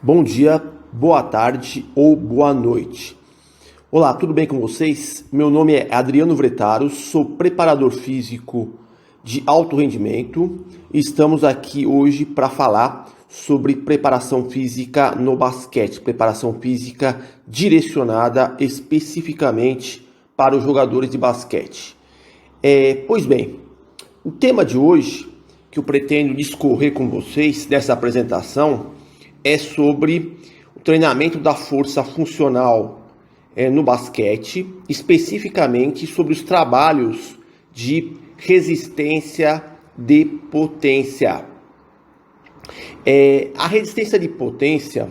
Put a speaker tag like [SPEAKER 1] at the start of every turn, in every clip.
[SPEAKER 1] Bom dia, boa tarde ou boa noite. Olá, tudo bem com vocês? Meu nome é Adriano Vretaro, sou preparador físico de alto rendimento e estamos aqui hoje para falar sobre preparação física no basquete, preparação física direcionada especificamente para os jogadores de basquete. Pois bem, o tema de hoje que eu pretendo discorrer com vocês dessa apresentação é sobre o treinamento da força funcional no basquete, especificamente sobre os trabalhos de resistência de potência. A resistência de potência,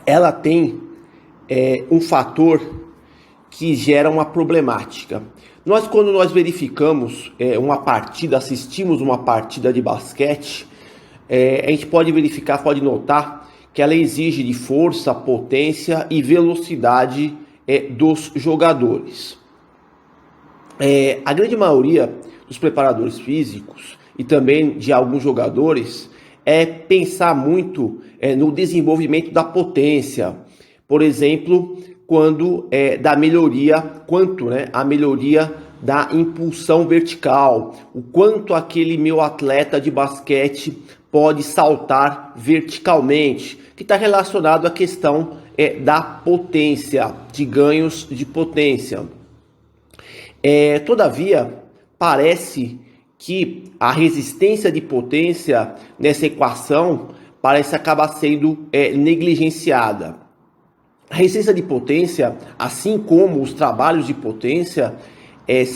[SPEAKER 1] ela tem um fator que gera uma problemática. Quando nós verificamos uma partida, assistimos uma partida de basquete, a gente pode verificar, pode notar que ela exige de força, potência e velocidade dos jogadores. A grande maioria dos preparadores físicos e também de alguns jogadores pensar muito no desenvolvimento da potência. Por exemplo, a melhoria da impulsão vertical, o quanto aquele meu atleta de basquete pode saltar verticalmente, que está relacionado à questão da potência, de ganhos de potência. Todavia, parece que a resistência de potência nessa equação parece acabar sendo negligenciada. A resistência de potência, assim como os trabalhos de potência,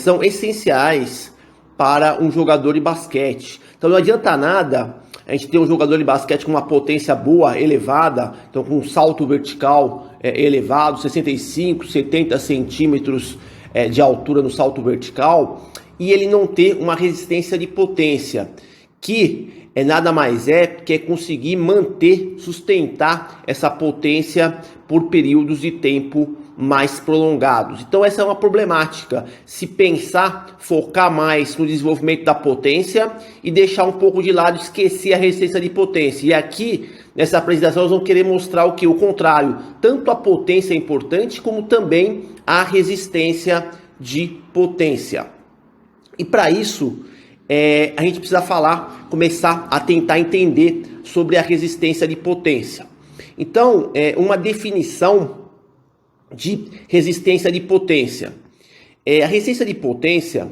[SPEAKER 1] são essenciais para um jogador de basquete. Então não adianta nada a gente ter um jogador de basquete com uma potência boa, elevada, então com um salto vertical elevado, 65, 70 centímetros de altura no salto vertical, e ele não ter uma resistência de potência, que nada mais que conseguir manter, sustentar essa potência por períodos de tempo mais prolongados. Então essa é uma problemática, se pensar, focar mais no desenvolvimento da potência e deixar um pouco de lado, esquecer a resistência de potência. E aqui, nessa apresentação, nós vamos querer mostrar o contrário, tanto a potência é importante, como também a resistência de potência. E para isso, a gente precisa começar a tentar entender sobre a resistência de potência. Então, uma definição de resistência de potência. A resistência de potência,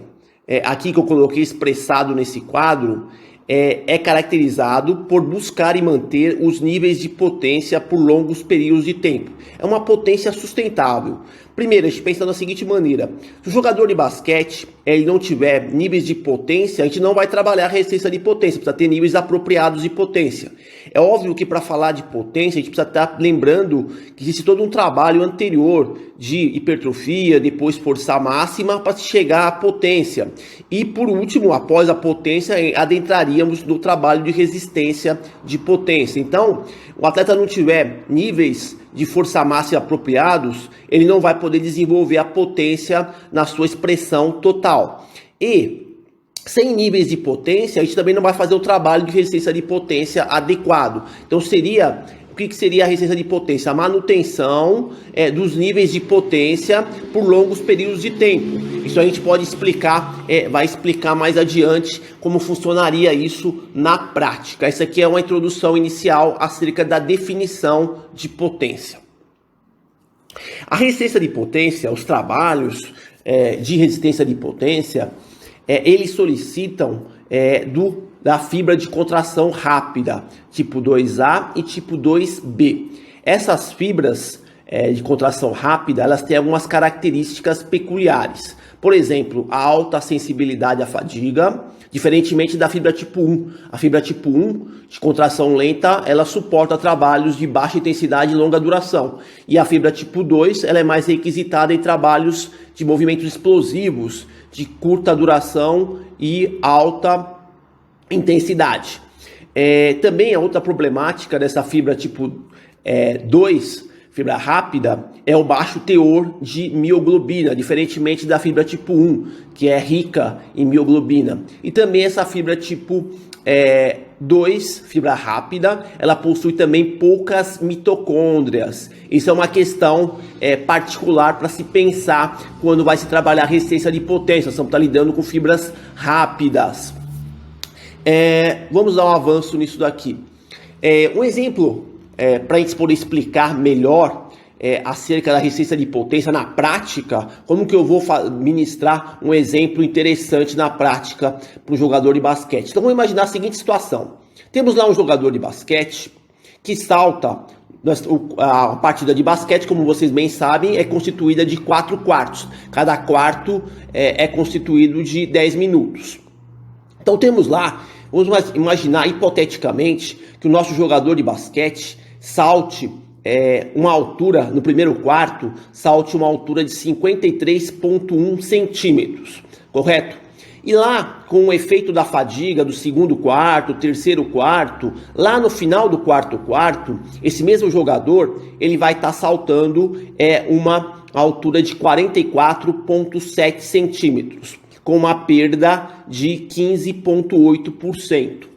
[SPEAKER 1] aqui que eu coloquei expressado nesse quadro, é caracterizado por buscar e manter os níveis de potência por longos períodos de tempo. É uma potência sustentável. Primeiro, a gente pensa da seguinte maneira: se o jogador de basquete ele não tiver níveis de potência, a gente não vai trabalhar a resistência de potência, precisa ter níveis apropriados de potência. É óbvio que para falar de potência, a gente precisa estar lembrando que existe todo um trabalho anterior de hipertrofia, depois força máxima, para se chegar à potência. E por último, após a potência, adentraríamos no trabalho de resistência de potência. Então, o atleta não tiver níveis de força máxima apropriados, ele não vai poder desenvolver a potência na sua expressão total. E sem níveis de potência, a gente também não vai fazer o trabalho de resistência de potência adequado. Então o que seria a resistência de potência? A manutenção dos níveis de potência por longos períodos de tempo. Isso a gente pode explicar, vai explicar mais adiante como funcionaria isso na prática. Essa aqui é uma introdução inicial acerca da definição de potência. A resistência de potência, os trabalhos de resistência de potência, eles solicitam da fibra de contração rápida, tipo 2A e tipo 2B. Essas fibras de contração rápida, elas têm algumas características peculiares. Por exemplo, a alta sensibilidade à fadiga, diferentemente da fibra tipo 1. A fibra tipo 1, de contração lenta, ela suporta trabalhos de baixa intensidade e longa duração. E a fibra tipo 2, ela é mais requisitada em trabalhos de movimentos explosivos, de curta duração e alta intensidade. Também a outra problemática dessa fibra tipo 2, fibra rápida, é o baixo teor de mioglobina, diferentemente da fibra tipo 1, que é rica em mioglobina. E também essa fibra tipo 2, fibra rápida, ela possui também poucas mitocôndrias. Isso é uma questão particular para se pensar quando vai se trabalhar resistência de potência. Nós estamos lidando com fibras rápidas. Vamos dar um avanço nisso daqui. Um exemplo para a gente poder explicar melhor acerca da resistência de potência na prática, como que eu vou ministrar um exemplo interessante na prática para o jogador de basquete. Então vamos imaginar a seguinte situação. Temos lá um jogador de basquete que salta. A partida de basquete, como vocês bem sabem, é constituída de 4 quartos. Cada quarto é constituído de 10 minutos. Então temos lá, vamos imaginar hipoteticamente que o nosso jogador de basquete salte uma altura, no primeiro quarto, salte uma altura de 53,1 centímetros, correto? E lá, com o efeito da fadiga do segundo quarto, terceiro quarto, lá no final do quarto quarto, esse mesmo jogador, ele vai estar saltando uma altura de 44,7 centímetros, com uma perda de 15,8%.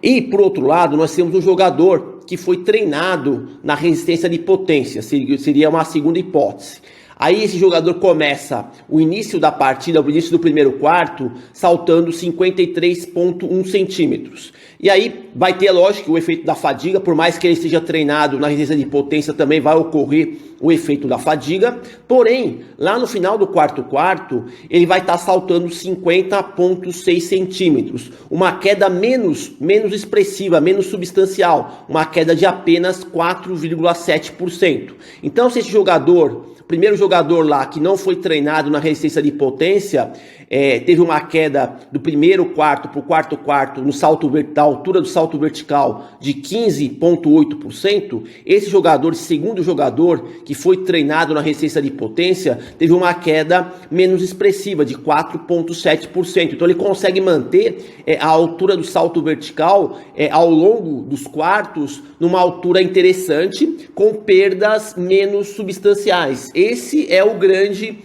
[SPEAKER 1] E, por outro lado, nós temos um jogador que foi treinado na resistência de potência, seria uma segunda hipótese. Aí esse jogador começa o início da partida, o início do primeiro quarto, saltando 53,1 centímetros. E aí vai ter, lógico, o efeito da fadiga, por mais que ele esteja treinado na resistência de potência, também vai ocorrer o efeito da fadiga. Porém, lá no final do quarto quarto, ele vai estar saltando 50,6 centímetros. Uma queda menos expressiva, menos substancial. Uma queda de apenas 4,7%. Então, se esse jogador, o primeiro jogador lá que não foi treinado na resistência de potência, teve uma queda do primeiro quarto para o quarto quarto no salto da altura do salto vertical de 15,8%, esse jogador, esse segundo jogador que foi treinado na resistência de potência, teve uma queda menos expressiva de 4,7%. Então ele consegue manter a altura do salto vertical ao longo dos quartos numa altura interessante, com perdas menos substanciais. Esse é o grande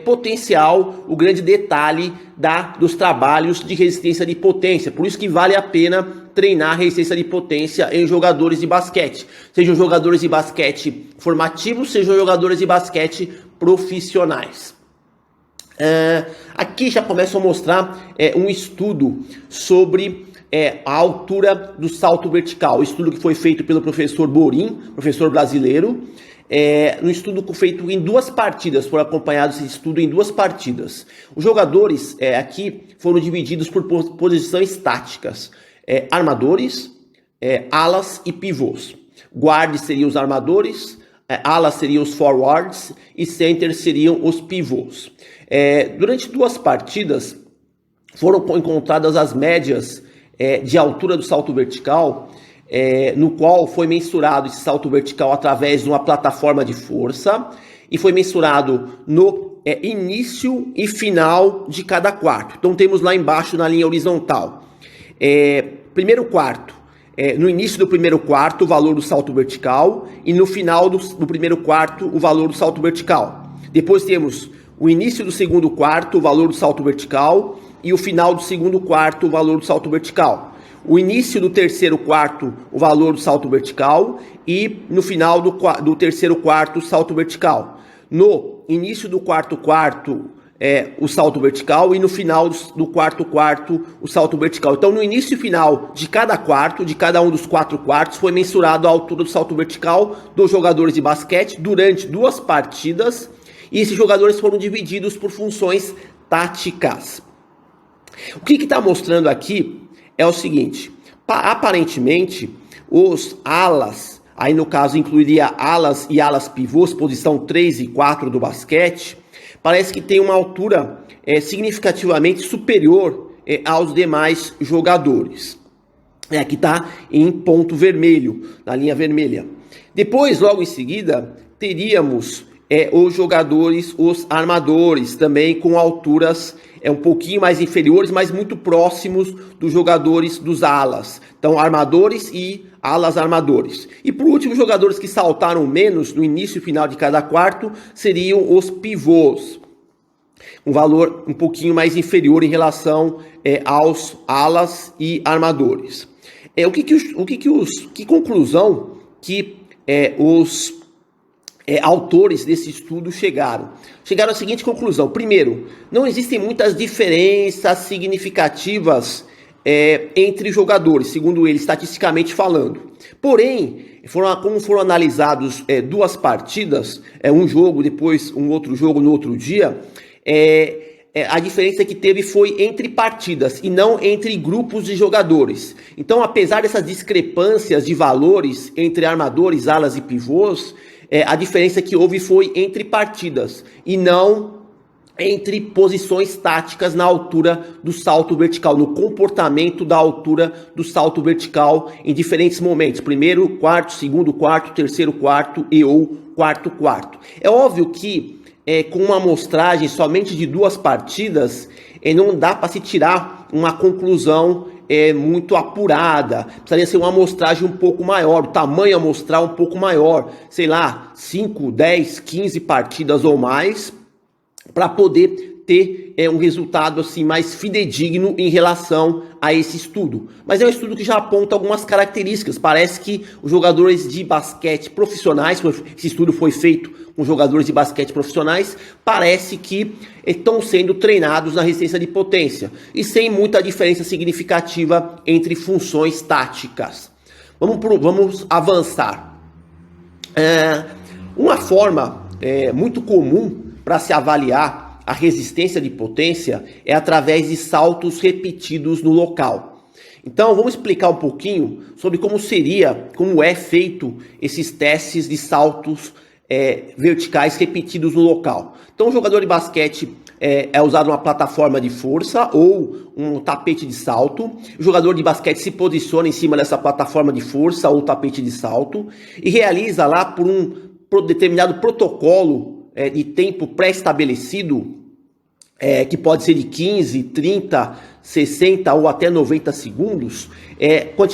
[SPEAKER 1] potencial, o grande detalhe dos trabalhos de resistência de potência. Por isso que vale a pena treinar resistência de potência em jogadores de basquete. Sejam jogadores de basquete formativos, sejam jogadores de basquete profissionais. Aqui já começo a mostrar um estudo sobre a altura do salto vertical. Estudo que foi feito pelo professor Borim, professor brasileiro. No estudo feito em 2 partidas, foram acompanhados esse estudo em 2 partidas. Os jogadores aqui foram divididos por posições táticas: armadores, alas e pivôs. Guards seriam os armadores, alas seriam os forwards e centers seriam os pivôs. Durante 2 partidas foram encontradas as médias de altura do salto vertical, no qual foi mensurado esse salto vertical através de uma plataforma de força e foi mensurado no início e final de cada quarto. Então temos lá embaixo na linha horizontal, primeiro quarto, no início do primeiro quarto o valor do salto vertical e no final do primeiro quarto o valor do salto vertical. Depois temos o início do segundo quarto, o valor do salto vertical, e o final do segundo quarto, o valor do salto vertical. O início do terceiro quarto, o valor do salto vertical, e no final do terceiro quarto, o salto vertical. No início do quarto quarto, o salto vertical, e no final do quarto quarto, o salto vertical. Então, no início e final de cada quarto, de cada um dos 4 quartos, foi mensurado a altura do salto vertical dos jogadores de basquete durante 2 partidas, e esses jogadores foram divididos por funções táticas. O que está mostrando aqui é o seguinte: aparentemente os alas, aí no caso incluiria alas e alas pivôs, posição 3 e 4 do basquete, parece que tem uma altura significativamente superior aos demais jogadores. Aqui está em ponto vermelho, na linha vermelha. Depois, logo em seguida, teríamos os jogadores, os armadores, também com alturas um pouquinho mais inferiores, mas muito próximos dos jogadores dos alas. Então, armadores e alas armadores. E por último, jogadores que saltaram menos no início e final de cada quarto seriam os pivôs. Um valor um pouquinho mais inferior em relação aos alas e armadores. Que conclusão que os autores desse estudo chegaram? Chegaram à seguinte conclusão: primeiro, não existem muitas diferenças significativas entre jogadores, segundo eles, estatisticamente falando. Porém, como foram analisados duas partidas, um jogo, depois um outro jogo no outro dia, a diferença que teve foi entre partidas e não entre grupos de jogadores. Então, apesar dessas discrepâncias de valores entre armadores, alas e pivôs, a diferença que houve foi entre partidas e não entre posições táticas na altura do salto vertical, no comportamento da altura do salto vertical em diferentes momentos. Primeiro quarto, segundo quarto, terceiro quarto e ou quarto quarto. É óbvio que com uma amostragem somente de duas partidas, não dá para se tirar uma conclusão muito apurada. Precisaria ser uma amostragem um pouco maior, o tamanho amostral um pouco maior, sei lá, 5, 10, 15 partidas ou mais, para poder ter um resultado assim mais fidedigno em relação a esse estudo. Mas é um estudo que já aponta algumas características. Parece que os jogadores de basquete profissionais, esse estudo foi feito com jogadores de basquete profissionais, parece que estão sendo treinados na resistência de potência e sem muita diferença significativa entre funções táticas. Vamos avançar. Uma forma muito comum para se avaliar a resistência de potência é através de saltos repetidos no local. Então, vamos explicar um pouquinho sobre como é feito esses testes de saltos verticais repetidos no local. Então, o jogador de basquete é usado uma plataforma de força ou um tapete de salto. O jogador de basquete se posiciona em cima dessa plataforma de força ou tapete de salto e realiza lá por um determinado protocolo de tempo pré-estabelecido, que pode ser de 15, 30, 60 ou até 90 segundos,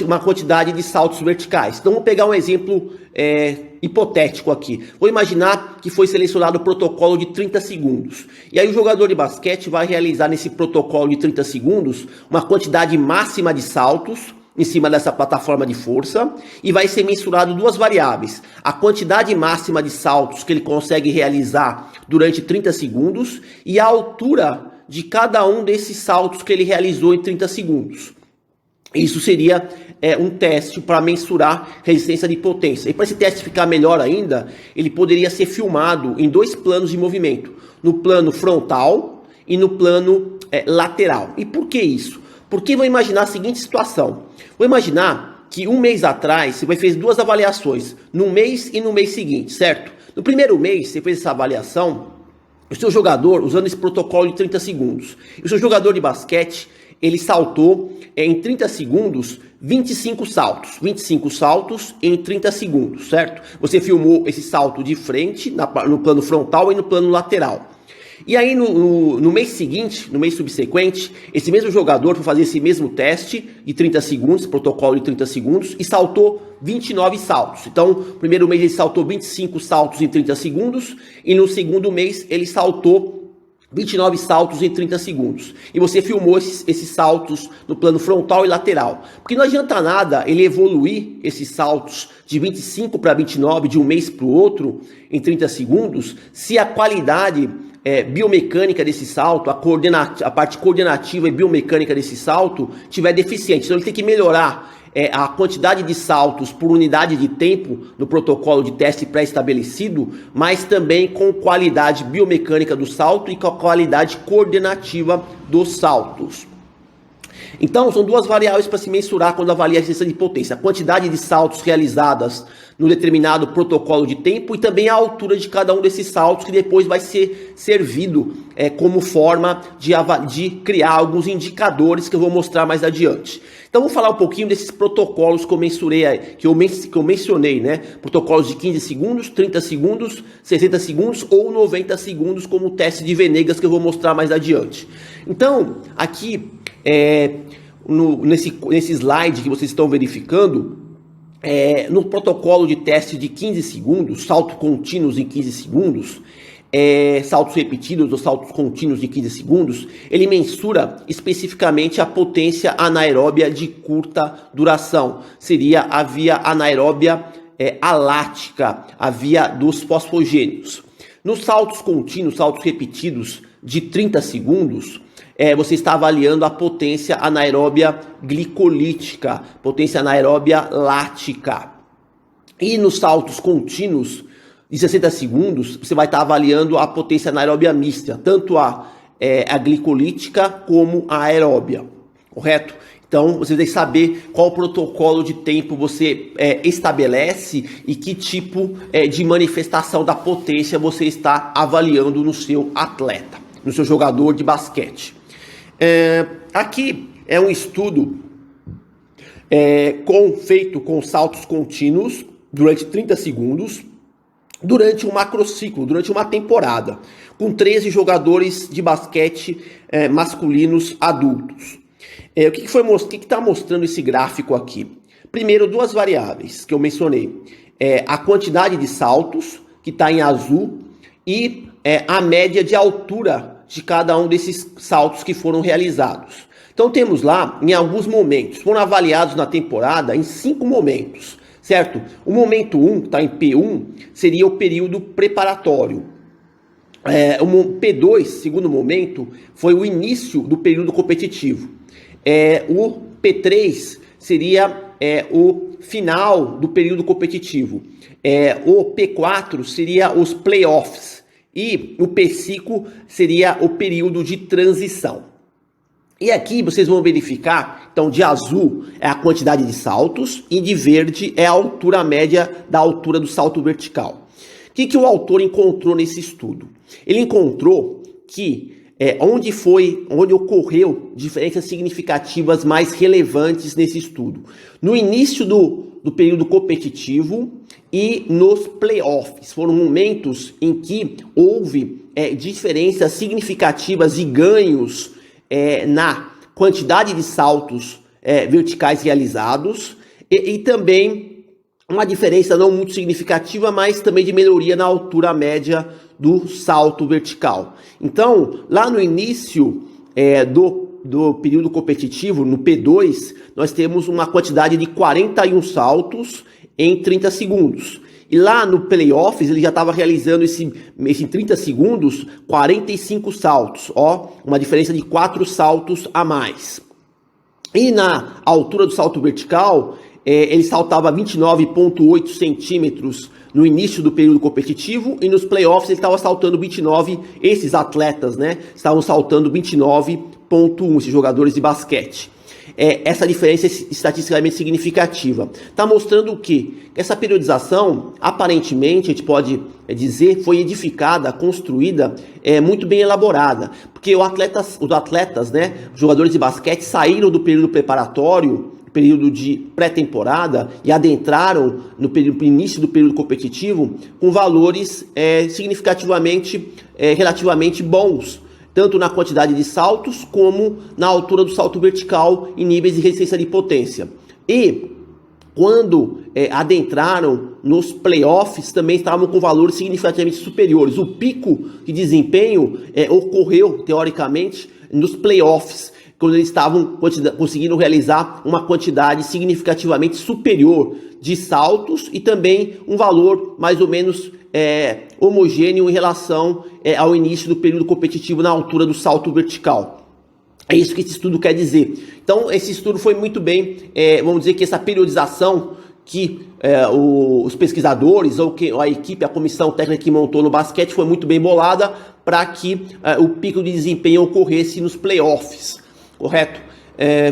[SPEAKER 1] uma quantidade de saltos verticais. Então, vamos pegar um exemplo hipotético aqui. Vou imaginar que foi selecionado o protocolo de 30 segundos. E aí o jogador de basquete vai realizar nesse protocolo de 30 segundos uma quantidade máxima de saltos em cima dessa plataforma de força e vai ser mensurado duas variáveis: a quantidade máxima de saltos que ele consegue realizar durante 30 segundos e a altura de cada um desses saltos que ele realizou em 30 segundos. Isso seria um teste para mensurar resistência de potência. E para esse teste ficar melhor ainda, ele poderia ser filmado em dois planos de movimento: no plano frontal e no plano lateral. E por que isso? Porque vou imaginar a seguinte situação. Vou imaginar que um mês atrás você fez duas avaliações, num mês e no mês seguinte, certo? No primeiro mês você fez essa avaliação, o seu jogador, usando esse protocolo de 30 segundos, o seu jogador de basquete, ele saltou em 30 segundos 25 saltos em 30 segundos, certo? Você filmou esse salto de frente, no plano frontal e no plano lateral. E aí no mês seguinte, no mês subsequente, esse mesmo jogador foi fazer esse mesmo teste de 30 segundos, protocolo de 30 segundos, e saltou 29 saltos. Então, no primeiro mês ele saltou 25 saltos em 30 segundos, e no segundo mês ele saltou 29 saltos em 30 segundos. E você filmou esses saltos no plano frontal e lateral. Porque não adianta nada ele evoluir esses saltos de 25 para 29 de um mês para o outro em 30 segundos, se a qualidade biomecânica desse salto, a parte coordenativa e biomecânica desse salto tiver deficiente. Então ele tem que melhorar a quantidade de saltos por unidade de tempo no protocolo de teste pré-estabelecido, mas também com qualidade biomecânica do salto e com a qualidade coordenativa dos saltos. Então, são duas variáveis para se mensurar quando avalia a resistência de potência: a quantidade de saltos realizadas no determinado protocolo de tempo e também a altura de cada um desses saltos, que depois vai ser servido como forma de criar alguns indicadores que eu vou mostrar mais adiante. Então, vou falar um pouquinho desses protocolos que eu mencionei, né? Protocolos de 15 segundos, 30 segundos, 60 segundos ou 90 segundos, como o teste de Venegas, que eu vou mostrar mais adiante. Então, aqui nesse slide que vocês estão verificando, no protocolo de teste de 15 segundos, salto contínuos em 15 segundos, saltos repetidos ou saltos contínuos de 15 segundos, ele mensura especificamente a potência anaeróbia de curta duração. Seria a via anaeróbia alática, a via dos fosfogênios. Nos saltos contínuos, saltos repetidos de 30 segundos, você está avaliando a potência anaeróbia glicolítica, potência anaeróbia lática. E nos saltos contínuos de 60 segundos, você vai estar avaliando a potência anaeróbia mista, tanto a glicolítica como a aeróbia, correto? Então, você deve saber qual protocolo de tempo você estabelece e que tipo de manifestação da potência você está avaliando no seu atleta, no seu jogador de basquete. Aqui é um estudo feito com saltos contínuos durante 30 segundos, durante um macrociclo, durante uma temporada, com 13 jogadores de basquete masculinos adultos. O que está mostrando esse gráfico aqui? Primeiro, duas variáveis que eu mencionei. A quantidade de saltos, que está em azul, e a média de altura de cada um desses saltos que foram realizados. Então temos lá, em alguns momentos, foram avaliados na temporada em 5 momentos, certo? O momento 1, que está em P1, seria o período preparatório. O P2, segundo momento, foi o início do período competitivo. O P3 seria o final do período competitivo. O P4 seria os playoffs. E o P5 seria o período de transição. E aqui vocês vão verificar, então de azul é a quantidade de saltos e de verde é a altura média da altura do salto vertical. O que o autor encontrou nesse estudo? Ele encontrou que onde ocorreu diferenças significativas mais relevantes nesse estudo. No início do período competitivo e nos playoffs. Foram momentos em que houve diferenças significativas e ganhos na quantidade de saltos verticais realizados e também uma diferença não muito significativa, mas também de melhoria na altura média do salto vertical. Então, lá no início do período competitivo, no P2, nós temos uma quantidade de 41 saltos em 30 segundos. E lá no playoffs, ele já estava realizando em 30 segundos, 45 saltos. Uma diferença de 4 saltos a mais. E na altura do salto vertical, ele saltava 29,8 centímetros no início do período competitivo, e nos playoffs ele estava saltando 29, esses atletas, né, estavam saltando 29,1, esses jogadores de basquete. Essa diferença é estatisticamente significativa. Está mostrando o quê? Que essa periodização, aparentemente, a gente pode dizer, foi edificada, construída, muito bem elaborada. Porque os atletas, né, jogadores de basquete, saíram do período preparatório, período de pré-temporada, e adentraram no início do período competitivo com valores significativamente, relativamente bons, tanto na quantidade de saltos como na altura do salto vertical em níveis de resistência de potência. E quando adentraram nos playoffs, também estavam com valores significativamente superiores. O pico de desempenho ocorreu, teoricamente, nos playoffs, quando eles estavam conseguindo realizar uma quantidade significativamente superior de saltos e também um valor mais ou menos homogêneo em relação ao início do período competitivo na altura do salto vertical. É isso que esse estudo quer dizer. Então, esse estudo foi muito bem, vamos dizer que essa periodização que os pesquisadores ou que a equipe, a comissão técnica que montou no basquete foi muito bem bolada para que o pico de desempenho ocorresse nos playoffs, correto?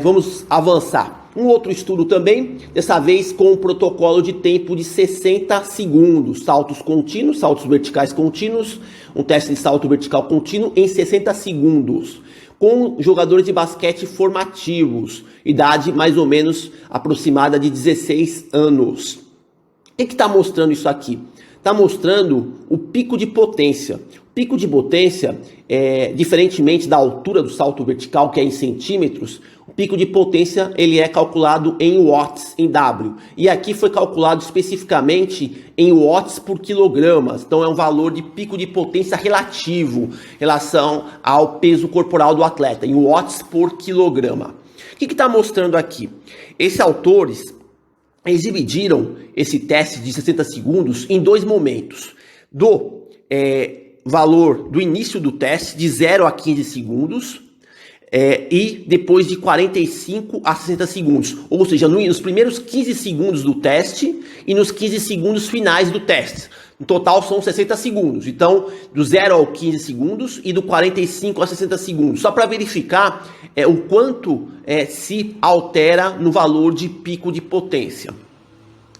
[SPEAKER 1] Vamos avançar. Um outro estudo também, dessa vez com um protocolo de tempo de 60 segundos, saltos contínuos, saltos verticais contínuos, um teste de salto vertical contínuo em 60 segundos, com jogadores de basquete formativos, idade mais ou menos aproximada de 16 anos. O que está mostrando isso aqui? Está mostrando o pico de potência. O pico de potência, diferentemente da altura do salto vertical, que é em centímetros, o pico de potência ele é calculado em watts, em W. E aqui foi calculado especificamente em watts por quilogramas. Então é um valor de pico de potência relativo em relação ao peso corporal do atleta, em watts por quilograma. O que está mostrando aqui? Esses autores eles dividiram esse teste de 60 segundos em dois momentos. Do valor do início do teste, de 0 a 15 segundos, e depois de 45 a 60 segundos. Ou seja, nos primeiros 15 segundos do teste e nos 15 segundos finais do teste. No total são 60 segundos. Então, do 0 ao 15 segundos e do 45 a 60 segundos. Só para verificar o quanto se altera no valor de pico de potência.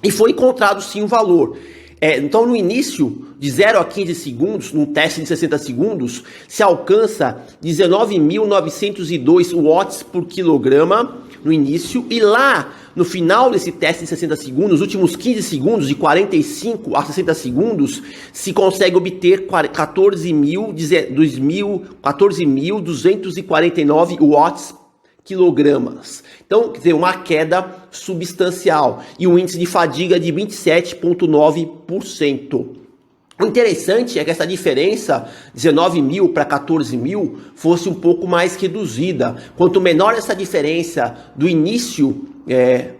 [SPEAKER 1] E foi encontrado sim um valor. Então, no início, de 0 a 15 segundos, num teste de 60 segundos, se alcança 19.902 watts por quilograma no início, e lá no final desse teste de 60 segundos, nos últimos 15 segundos, de 45 a 60 segundos, se consegue obter 14.249 watts quilogramas. Então, quer dizer, uma queda substancial e um índice de fadiga de 27,9%. O interessante é que essa diferença, 19.000 para 14.000, fosse um pouco mais reduzida. Quanto menor essa diferença do início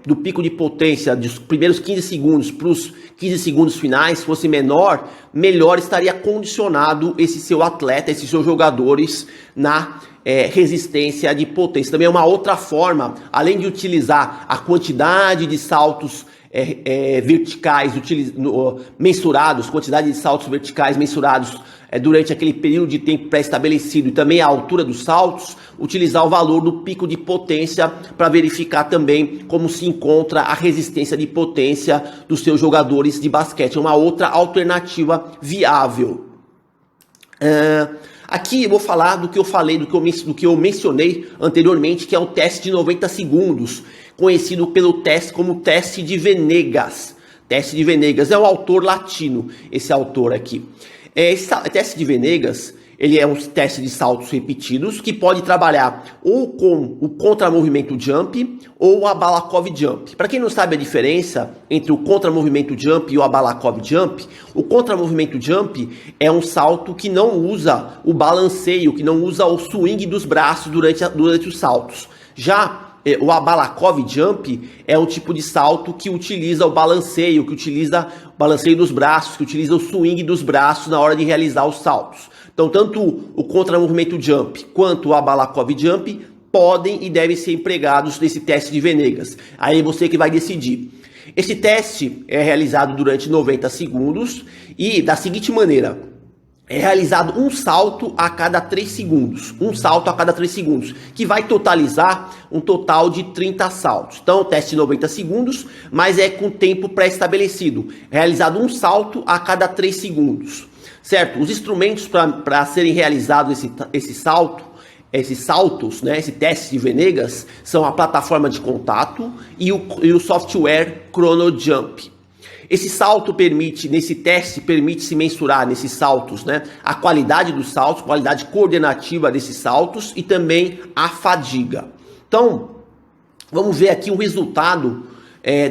[SPEAKER 1] do pico de potência dos primeiros 15 segundos para os 15 segundos finais fosse menor, melhor estaria condicionado esse seu atleta, esses seus jogadores na resistência de potência. Também é uma outra forma, além de utilizar a quantidade de saltos verticais mensurados, quantidade de saltos verticais mensurados durante aquele período de tempo pré-estabelecido, e também a altura dos saltos, utilizar o valor do pico de potência para verificar também como se encontra a resistência de potência dos seus jogadores de basquete. É uma outra alternativa viável. Aqui eu vou falar do que eu falei, do que eu mencionei anteriormente, que é o teste de 90 segundos, conhecido como teste de Venegas. Teste de Venegas é um autor latino, esse autor aqui. Esse teste de Venegas, ele é um teste de saltos repetidos que pode trabalhar ou com o contramovimento jump ou a Balakov jump. Para quem não sabe a diferença entre o contramovimento jump e o Balakov jump, o contramovimento jump é um salto que não usa o balanceio, que não usa o swing dos braços durante os saltos. Já o Balakov jump é um tipo de salto que utiliza o balanceio, que utiliza o balanceio dos braços, que utiliza o swing dos braços na hora de realizar os saltos. Então, tanto o contramovimento jump quanto o Balakov jump podem e devem ser empregados nesse teste de Venegas. Aí você que vai decidir. Esse teste é realizado durante 90 segundos e da seguinte maneira: é realizado um salto a cada 3 segundos. Um salto a cada 3 segundos, que vai totalizar um total de 30 saltos. Então, teste de 90 segundos, mas é com tempo pré-estabelecido. Realizado um salto a cada 3 segundos. Certo? Os instrumentos para serem realizados esses saltos, né, esse teste de Venegas, são a plataforma de contato e o software ChronoJump. Esse salto nesse teste permite-se mensurar nesses saltos, né, a qualidade dos saltos, qualidade coordenativa desses saltos e também a fadiga. Então, vamos ver aqui o resultado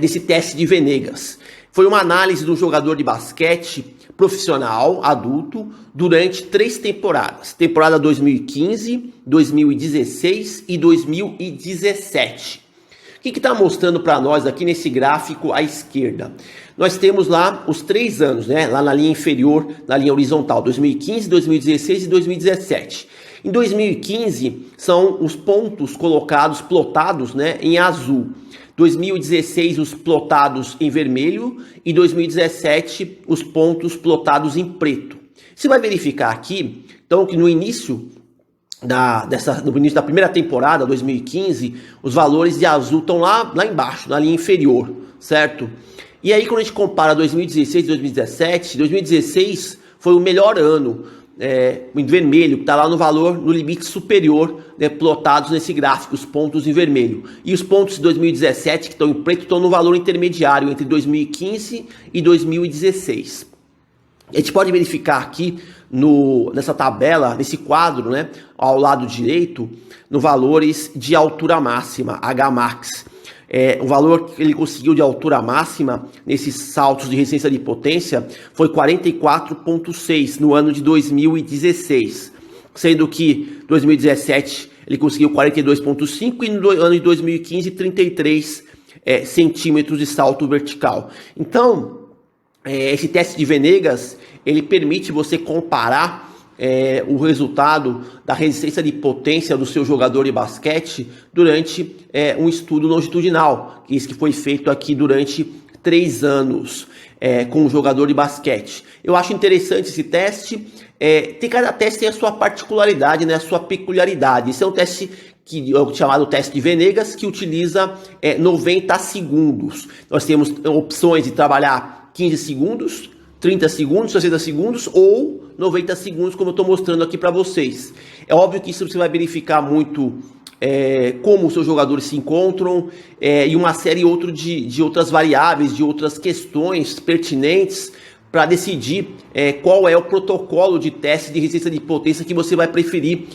[SPEAKER 1] desse teste de Venegas. Foi uma análise do jogador de basquete profissional, adulto, durante 3 temporadas. Temporada 2015, 2016 e 2017. O que está mostrando para nós aqui nesse gráfico à esquerda? Nós temos lá os 3 anos, né? Lá na linha inferior, na linha horizontal, 2015, 2016 e 2017. Em 2015, são os pontos plotados, né, em azul. 2016, os plotados em vermelho, e 2017, os pontos plotados em preto. Você vai verificar aqui, então, que no início da primeira temporada, 2015, os valores de azul estão lá embaixo, na linha inferior, certo? E aí, quando a gente compara 2016 e 2017, 2016 foi o melhor ano, em vermelho, que está lá no limite superior, né, plotados nesse gráfico, os pontos em vermelho. E os pontos de 2017, que estão em preto, estão no valor intermediário entre 2015 e 2016. A gente pode verificar aqui nessa tabela, nesse quadro, né, ao lado direito, no valores de altura máxima, Hmax. O valor que ele conseguiu de altura máxima nesses saltos de resistência de potência foi 44,6 no ano de 2016, sendo que 2017 ele conseguiu 42,5 e no ano de 2015 33 centímetros de salto vertical. Então, esse teste de Venegas, ele permite você comparar o resultado da resistência de potência do seu jogador de basquete durante um estudo longitudinal, que foi feito aqui durante 3 anos com um jogador de basquete. Eu acho interessante esse teste. Cada teste tem a sua particularidade, né, a sua peculiaridade. Esse é um teste chamado teste de Venegas, que utiliza 90 segundos. Nós temos opções de trabalhar 15 segundos, 30 segundos, 60 segundos ou 90 segundos, como eu estou mostrando aqui para vocês. É óbvio que isso você vai verificar muito como os seus jogadores se encontram e uma série de outras variáveis, de outras questões pertinentes para decidir qual é o protocolo de teste de resistência de potência que você vai preferir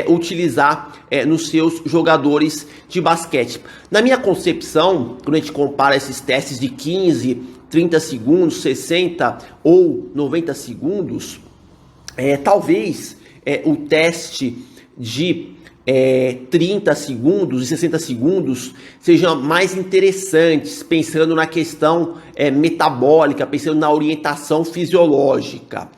[SPEAKER 1] utilizar nos seus jogadores de basquete. Na minha concepção, quando a gente compara esses testes de 15, 30 segundos, 60 ou 90 segundos, talvez o teste de 30 segundos e 60 segundos sejam mais interessantes, pensando na questão metabólica, pensando na orientação fisiológica.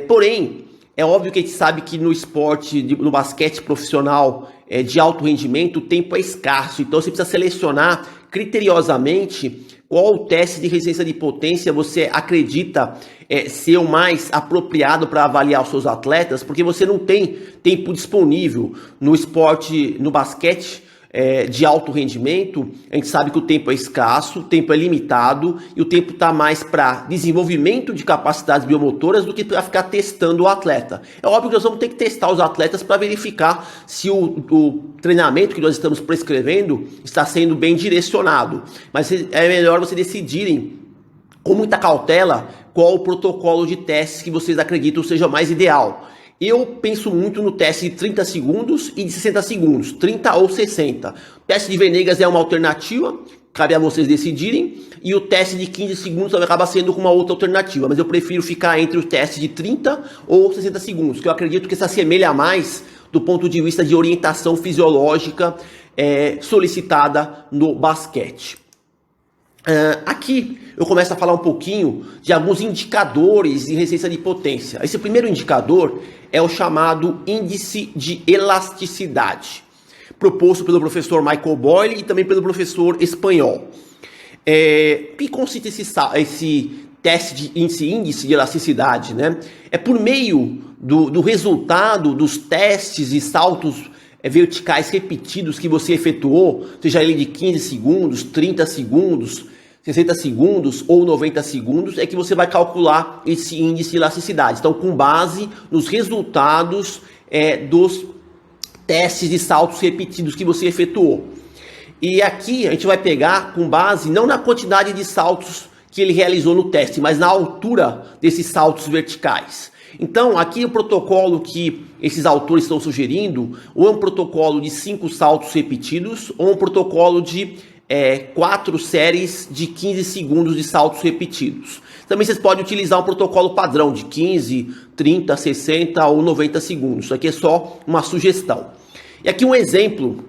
[SPEAKER 1] Porém, é óbvio que a gente sabe que no esporte, no basquete profissional de alto rendimento, o tempo é escasso, então você precisa selecionar criteriosamente qual o teste de resistência de potência você acredita ser o mais apropriado para avaliar os seus atletas, porque você não tem tempo disponível no esporte, no basquete de alto rendimento. A gente sabe que o tempo é escasso, o tempo é limitado e o tempo está mais para desenvolvimento de capacidades biomotoras do que para ficar testando o atleta. É óbvio que nós vamos ter que testar os atletas para verificar se o treinamento que nós estamos prescrevendo está sendo bem direcionado, mas é melhor vocês decidirem com muita cautela qual o protocolo de testes que vocês acreditam seja mais ideal. Eu penso muito no teste de 30 segundos e de 60 segundos, 30 ou 60. O teste de Venegas é uma alternativa, cabe a vocês decidirem, e o teste de 15 segundos acaba sendo uma outra alternativa, mas eu prefiro ficar entre o teste de 30 ou 60 segundos, que eu acredito que se assemelha mais do ponto de vista de orientação fisiológica solicitada no basquete. Aqui eu começo a falar um pouquinho de alguns indicadores de resistência de potência. Esse primeiro indicador é o chamado índice de elasticidade, proposto pelo professor Michael Boyle e também pelo professor espanhol. O que consiste esse teste de índice de elasticidade, né? É por meio do resultado dos testes e saltos verticais repetidos que você efetuou, seja ele de 15 segundos, 30 segundos, 60 segundos ou 90 segundos, é que você vai calcular esse índice de elasticidade. Então, com base nos resultados dos testes de saltos repetidos que você efetuou. E aqui a gente vai pegar com base não na quantidade de saltos que ele realizou no teste, mas na altura desses saltos verticais. Então, aqui o protocolo que esses autores estão sugerindo, ou é um protocolo de 5 saltos repetidos, ou um protocolo de 4 séries de 15 segundos de saltos repetidos. Também vocês podem utilizar um protocolo padrão de 15, 30, 60 ou 90 segundos. Isso aqui é só uma sugestão. E aqui um exemplo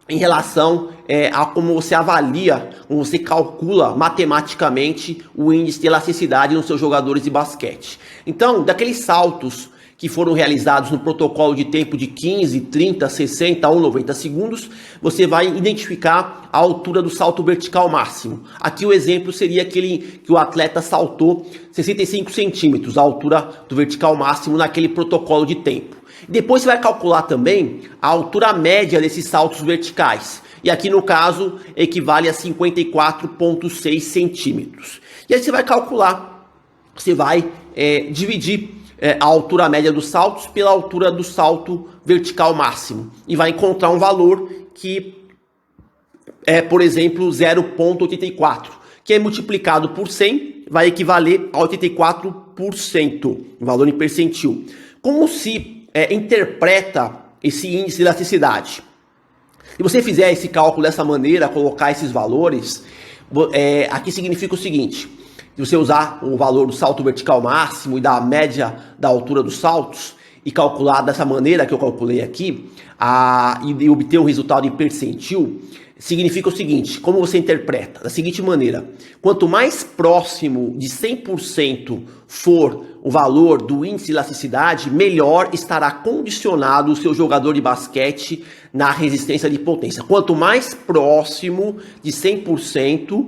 [SPEAKER 1] em relação a como você avalia, como você calcula matematicamente o índice de elasticidade nos seus jogadores de basquete. Então, daqueles saltos que foram realizados no protocolo de tempo de 15, 30, 60 ou 90 segundos, você vai identificar a altura do salto vertical máximo. Aqui o exemplo seria aquele que o atleta saltou 65 centímetros, a altura do vertical máximo naquele protocolo de tempo. Depois você vai calcular também a altura média desses saltos verticais. E aqui no caso equivale a 54,6 centímetros. E aí você vai calcular, você vai dividir a altura média dos saltos pela altura do salto vertical máximo. E vai encontrar um valor que é, por exemplo, 0,84, que é multiplicado por 100, vai equivaler a 84 4%, valor em percentil. Como se interpreta esse índice de elasticidade? Se você fizer esse cálculo dessa maneira, colocar esses valores, aqui significa o seguinte: se você usar o valor do salto vertical máximo e da média da altura dos saltos e calcular dessa maneira que eu calculei aqui, e obter um resultado em percentil, significa o seguinte: como você interpreta? Da seguinte maneira: quanto mais próximo de 100% for o valor do índice de elasticidade, melhor estará condicionado o seu jogador de basquete na resistência de potência. Quanto mais próximo de 100%,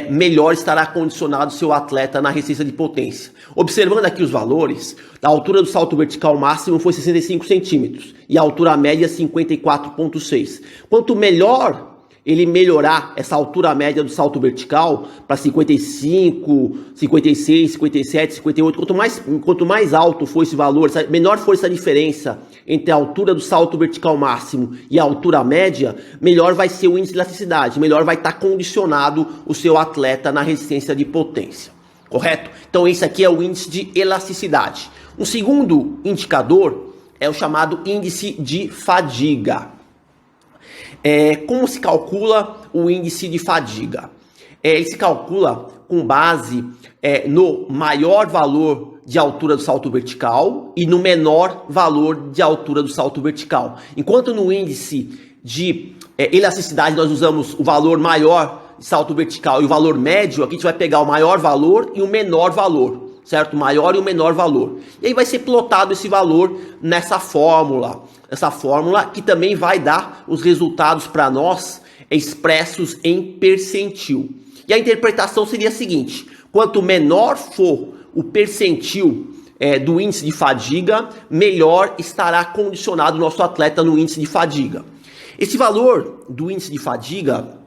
[SPEAKER 1] melhor estará condicionado o seu atleta na resistência de potência. Observando aqui os valores, a altura do salto vertical máximo foi 65 centímetros e a altura média 54,6. Quanto melhor ele melhorar essa altura média do salto vertical para 55, 56, 57, 58, quanto mais alto for esse valor, menor for essa diferença entre a altura do salto vertical máximo e a altura média, melhor vai ser o índice de elasticidade, melhor vai estar condicionado o seu atleta na resistência de potência. Correto? Então esse aqui é o índice de elasticidade. Um segundo indicador é o chamado índice de fadiga. Como se calcula o índice de fadiga? Ele se calcula com base no maior valor de altura do salto vertical e no menor valor de altura do salto vertical. Enquanto no índice de elasticidade nós usamos o valor maior de salto vertical e o valor médio, aqui a gente vai pegar o maior valor e o menor valor, certo? O maior e o menor valor. E aí vai ser plotado esse valor nessa fórmula. Essa fórmula que também vai dar os resultados para nós expressos em percentil. E a interpretação seria a seguinte: quanto menor for o percentil do índice de fadiga, melhor estará condicionado o nosso atleta no índice de fadiga. Esse valor do índice de fadiga,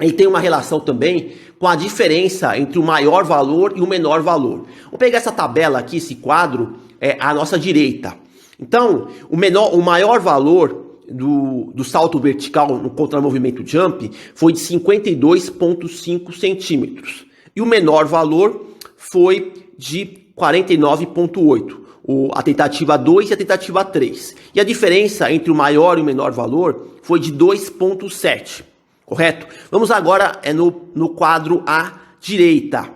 [SPEAKER 1] ele tem uma relação também com a diferença entre o maior valor e o menor valor. Vamos pegar essa tabela aqui, esse quadro, à nossa direita. Então, o maior valor do salto vertical no contramovimento jump foi de 52,5 centímetros. E o menor valor foi de 49,8. A tentativa 2 e a tentativa 3. E a diferença entre o maior e o menor valor foi de 2,7. Correto? Vamos agora no quadro à direita.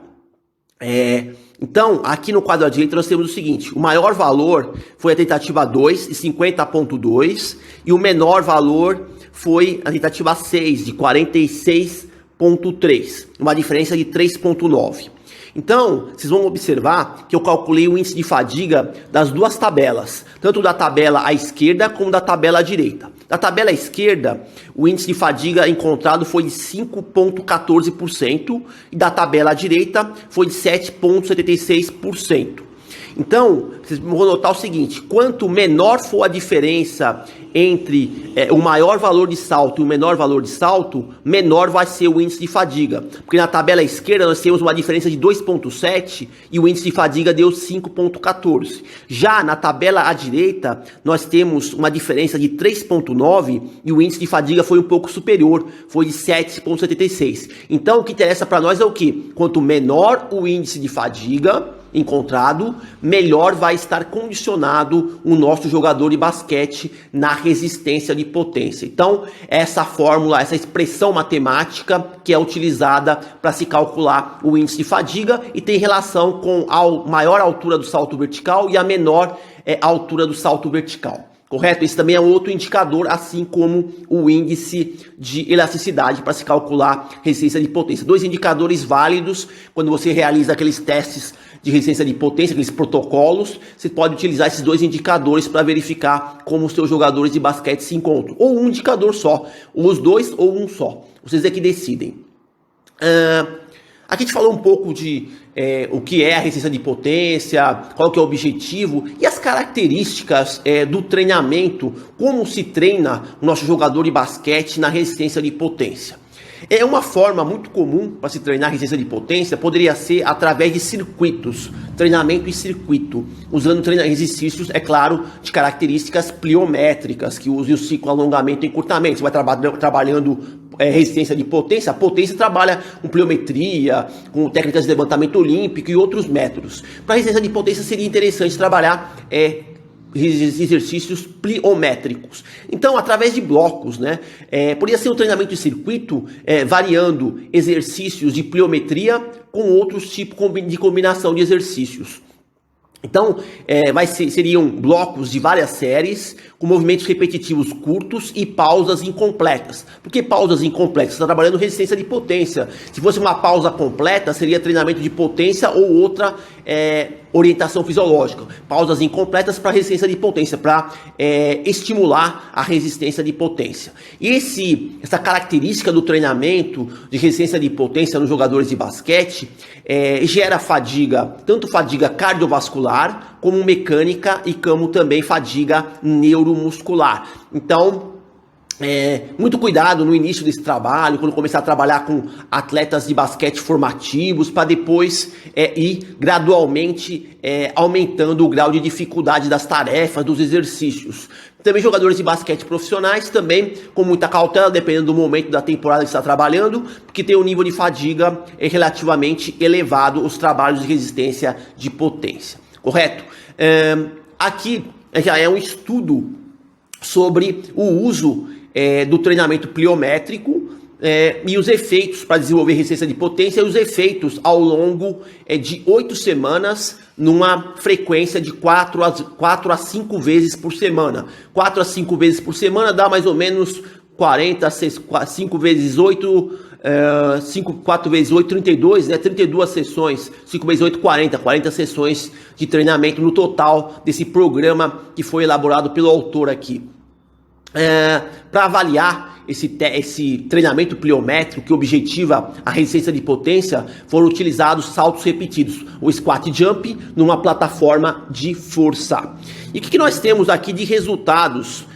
[SPEAKER 1] Então, aqui no quadro à direita nós temos o seguinte: o maior valor foi a tentativa 2, de 50,2, e o menor valor foi a tentativa 6, de 46,3, uma diferença de 3,9. Então, vocês vão observar que eu calculei o índice de fadiga das duas tabelas, tanto da tabela à esquerda como da tabela à direita. Da tabela à esquerda, o índice de fadiga encontrado foi de 5,14% e da tabela à direita foi de 7,76%. Então, vocês vão notar o seguinte: quanto menor for a diferença entre o maior valor de salto e o menor valor de salto, menor vai ser o índice de fadiga. Porque na tabela esquerda nós temos uma diferença de 2,7 e o índice de fadiga deu 5,14. Já na tabela à direita, nós temos uma diferença de 3,9 e o índice de fadiga foi um pouco superior, foi de 7,76. Então o que interessa para nós é o quê? Quanto menor o índice de fadiga encontrado, melhor vai estar condicionado o nosso jogador de basquete na resistência de potência. Então, essa fórmula, essa expressão matemática que é utilizada para se calcular o índice de fadiga e tem relação com a maior altura do salto vertical e a menor altura do salto vertical. Correto? Esse também é outro indicador, assim como o índice de elasticidade para se calcular resistência de potência. Dois indicadores válidos quando você realiza aqueles testes de resistência de potência, aqueles protocolos. Você pode utilizar esses dois indicadores para verificar como os seus jogadores de basquete se encontram. Ou um indicador só, ou os dois ou um só. Vocês é que decidem. Aqui a gente falou um pouco de o que é a resistência de potência, qual que é o objetivo e as características do treinamento, como se treina o nosso jogador de basquete na resistência de potência. É uma forma muito comum para se treinar resistência de potência, poderia ser através de circuitos, treinamento em circuito, usando exercícios, é claro, de características pliométricas, que usem o ciclo alongamento e encurtamento. Você vai trabalhando resistência de potência, a potência trabalha com pliometria, com técnicas de levantamento olímpico e outros métodos. Para resistência de potência seria interessante trabalhar exercícios pliométricos. Então, através de blocos, né? Poderia ser um treinamento de circuito, variando exercícios de pliometria com outros tipos de combinação de exercícios. Então, seriam blocos de várias séries, com movimentos repetitivos curtos e pausas incompletas. Por que pausas incompletas? Você está trabalhando resistência de potência. Se fosse uma pausa completa, seria treinamento de potência ou outra orientação fisiológica. Pausas incompletas para resistência de potência, para estimular a resistência de potência. E essa característica do treinamento de resistência de potência nos jogadores de basquete gera fadiga, tanto fadiga cardiovascular, como mecânica e como também fadiga neuromuscular. Então, muito cuidado no início desse trabalho, quando começar a trabalhar com atletas de basquete formativos, para depois ir gradualmente aumentando o grau de dificuldade das tarefas, dos exercícios. Também jogadores de basquete profissionais, também com muita cautela, dependendo do momento da temporada que está trabalhando, porque tem um nível de fadiga relativamente elevado os trabalhos de resistência de potência. Correto? Aqui já é um estudo sobre o uso do treinamento pliométrico e os efeitos para desenvolver resistência de potência e os efeitos ao longo de 8 semanas numa frequência de 4 a 5 vezes por semana. 4 a 5 vezes por semana dá mais ou menos 5 vezes 8, 4 vezes 8, 32, né? 32 sessões, 5 vezes 8, 40 sessões de treinamento no total desse programa que foi elaborado pelo autor aqui. Para avaliar esse treinamento pliométrico que objetiva a resistência de potência, foram utilizados saltos repetidos, o squat jump, numa plataforma de força. E o que nós temos aqui de resultados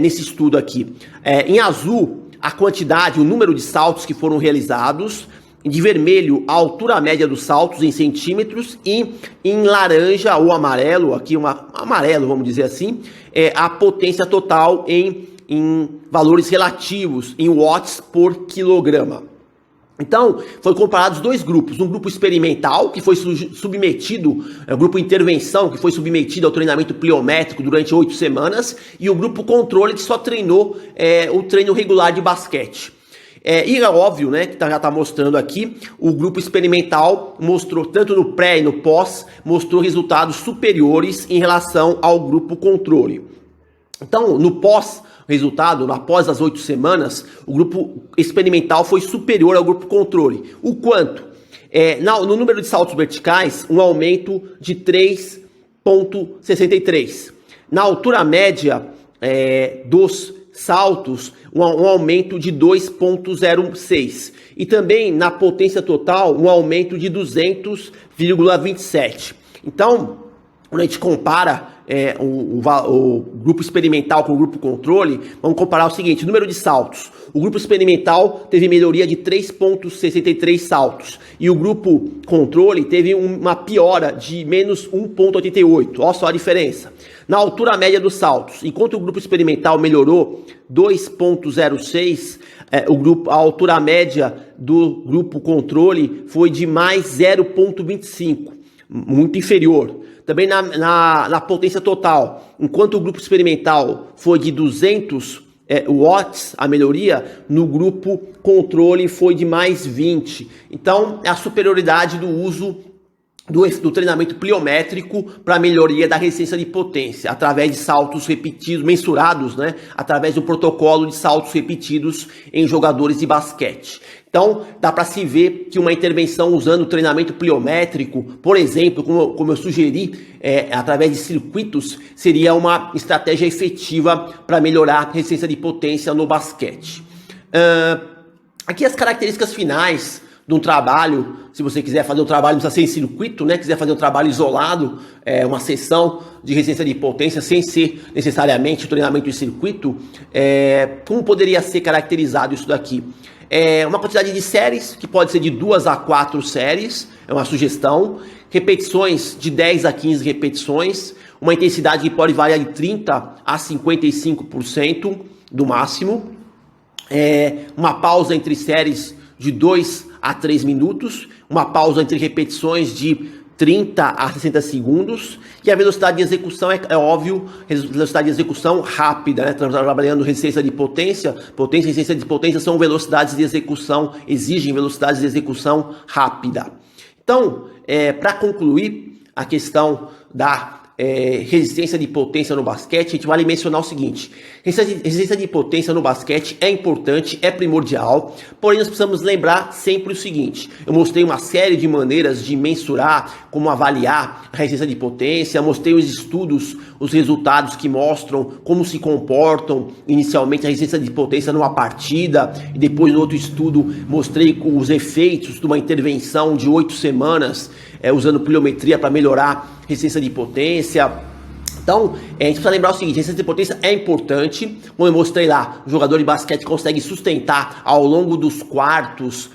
[SPEAKER 1] nesse estudo aqui? Em azul, a quantidade, o número de saltos que foram realizados; de vermelho, a altura média dos saltos em centímetros; e em laranja ou amarelo, aqui amarelo, vamos dizer assim, a potência total em valores relativos, em watts por quilograma. Então, foram comparados dois grupos: um grupo experimental, que foi submetido, grupo intervenção, que foi submetido ao treinamento pliométrico durante 8 semanas, e o grupo controle, que só treinou o treino regular de basquete. E é óbvio, né, que já está mostrando aqui, o grupo experimental mostrou, tanto no pré e no pós, mostrou resultados superiores em relação ao grupo controle. Então, no pós-resultado, após as 8 semanas, o grupo experimental foi superior ao grupo controle. O quanto? No número de saltos verticais, um aumento de 3,63. Na altura média dos saltos, um aumento de 2,06. E também na potência total, um aumento de 200,27. Então, quando a gente compara o grupo experimental com o grupo controle, vamos comparar o seguinte: número de saltos. O grupo experimental teve melhoria de 3,63 saltos, e o grupo controle teve uma piora de menos 1,88. Olha só a diferença. Na altura média dos saltos, enquanto o grupo experimental melhorou 2,06, a altura média do grupo controle foi de mais 0,25, muito inferior. Também na potência total, enquanto o grupo experimental foi de 200 watts, a melhoria, no grupo controle foi de mais 20. Então, a superioridade do uso do treinamento pliométrico para melhoria da resistência de potência, através de saltos repetidos, mensurados, né, através do protocolo de saltos repetidos em jogadores de basquete. Então, dá para se ver que uma intervenção usando o treinamento pliométrico, por exemplo, como eu sugeri, através de circuitos, seria uma estratégia efetiva para melhorar a resistência de potência no basquete. Aqui as características finais de um trabalho. Se você quiser fazer um trabalho, não precisa ser em circuito, né? Quiser fazer um trabalho isolado, uma sessão de resistência de potência, sem ser necessariamente o treinamento em circuito, como poderia ser caracterizado isso daqui? Uma quantidade de séries, que pode ser de 2 a 4 séries, é uma sugestão. Repetições de 10 a 15 repetições, uma intensidade que pode variar de 30 a 55% do máximo. uma pausa entre séries de 2 a 3 minutos, uma pausa entre repetições de 30 a 60 segundos, e a velocidade de execução é óbvio, velocidade de execução rápida, né? Estamos trabalhando resistência de potência e resistência de potência são velocidades de execução, exigem velocidades de execução rápida. Então, para concluir a questão da resistência de potência no basquete, a gente vale mencionar o seguinte: resistência de potência no basquete é importante, é primordial, porém nós precisamos lembrar sempre o seguinte: eu mostrei uma série de maneiras de mensurar, como avaliar a resistência de potência, mostrei os estudos, os resultados que mostram como se comportam inicialmente a resistência de potência numa partida, e depois no outro estudo mostrei os efeitos de uma intervenção de 8 semanas, usando pliometria para melhorar resistência de potência. Então, a gente precisa lembrar o seguinte: resistência de potência é importante. Como eu mostrei lá, o jogador de basquete consegue sustentar ao longo dos quartos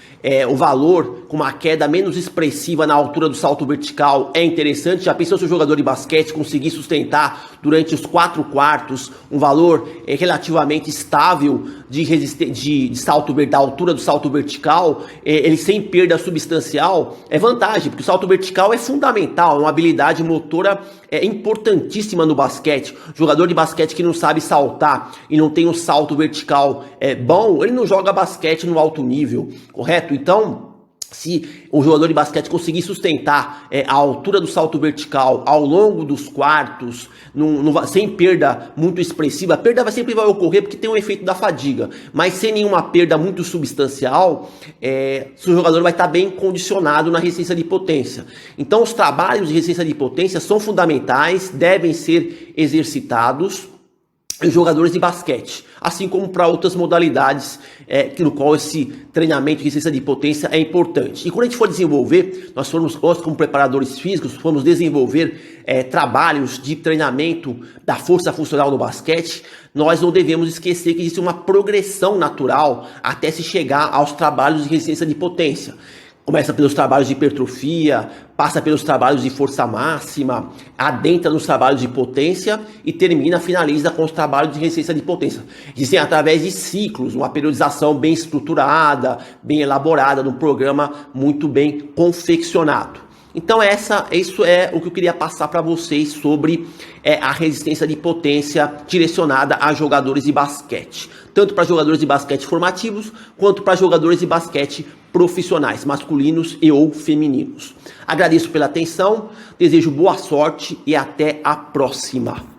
[SPEAKER 1] o valor com uma queda menos expressiva na altura do salto vertical. É interessante. Já pensou se o jogador de basquete conseguir sustentar durante os 4 quartos um valor relativamente estável de salto da altura do salto vertical, ele sem perda substancial? É vantagem, porque o salto vertical é fundamental, é uma habilidade motora importantíssima no basquete. O jogador de basquete que não sabe saltar e não tem um salto vertical bom, ele não joga basquete no alto nível, correto? Então, se o jogador de basquete conseguir sustentar a altura do salto vertical ao longo dos quartos, sem perda muito expressiva, a perda sempre vai ocorrer porque tem um efeito da fadiga, mas sem nenhuma perda muito substancial, o jogador vai estar bem condicionado na resistência de potência. Então, os trabalhos de resistência de potência são fundamentais, devem ser exercitados os jogadores de basquete, assim como para outras modalidades no qual esse treinamento de resistência de potência é importante. E quando a gente for desenvolver, nós como preparadores físicos, formos desenvolver trabalhos de treinamento da força funcional no basquete, nós não devemos esquecer que existe uma progressão natural até se chegar aos trabalhos de resistência de potência. Começa pelos trabalhos de hipertrofia, passa pelos trabalhos de força máxima, adentra nos trabalhos de potência e finaliza com os trabalhos de resistência de potência. Existem através de ciclos, uma periodização bem estruturada, bem elaborada, num programa muito bem confeccionado. Então isso é o que eu queria passar para vocês sobre a resistência de potência direcionada a jogadores de basquete. Tanto para jogadores de basquete formativos, quanto para jogadores de basquete profissionais, masculinos e ou femininos. Agradeço pela atenção, desejo boa sorte e até a próxima.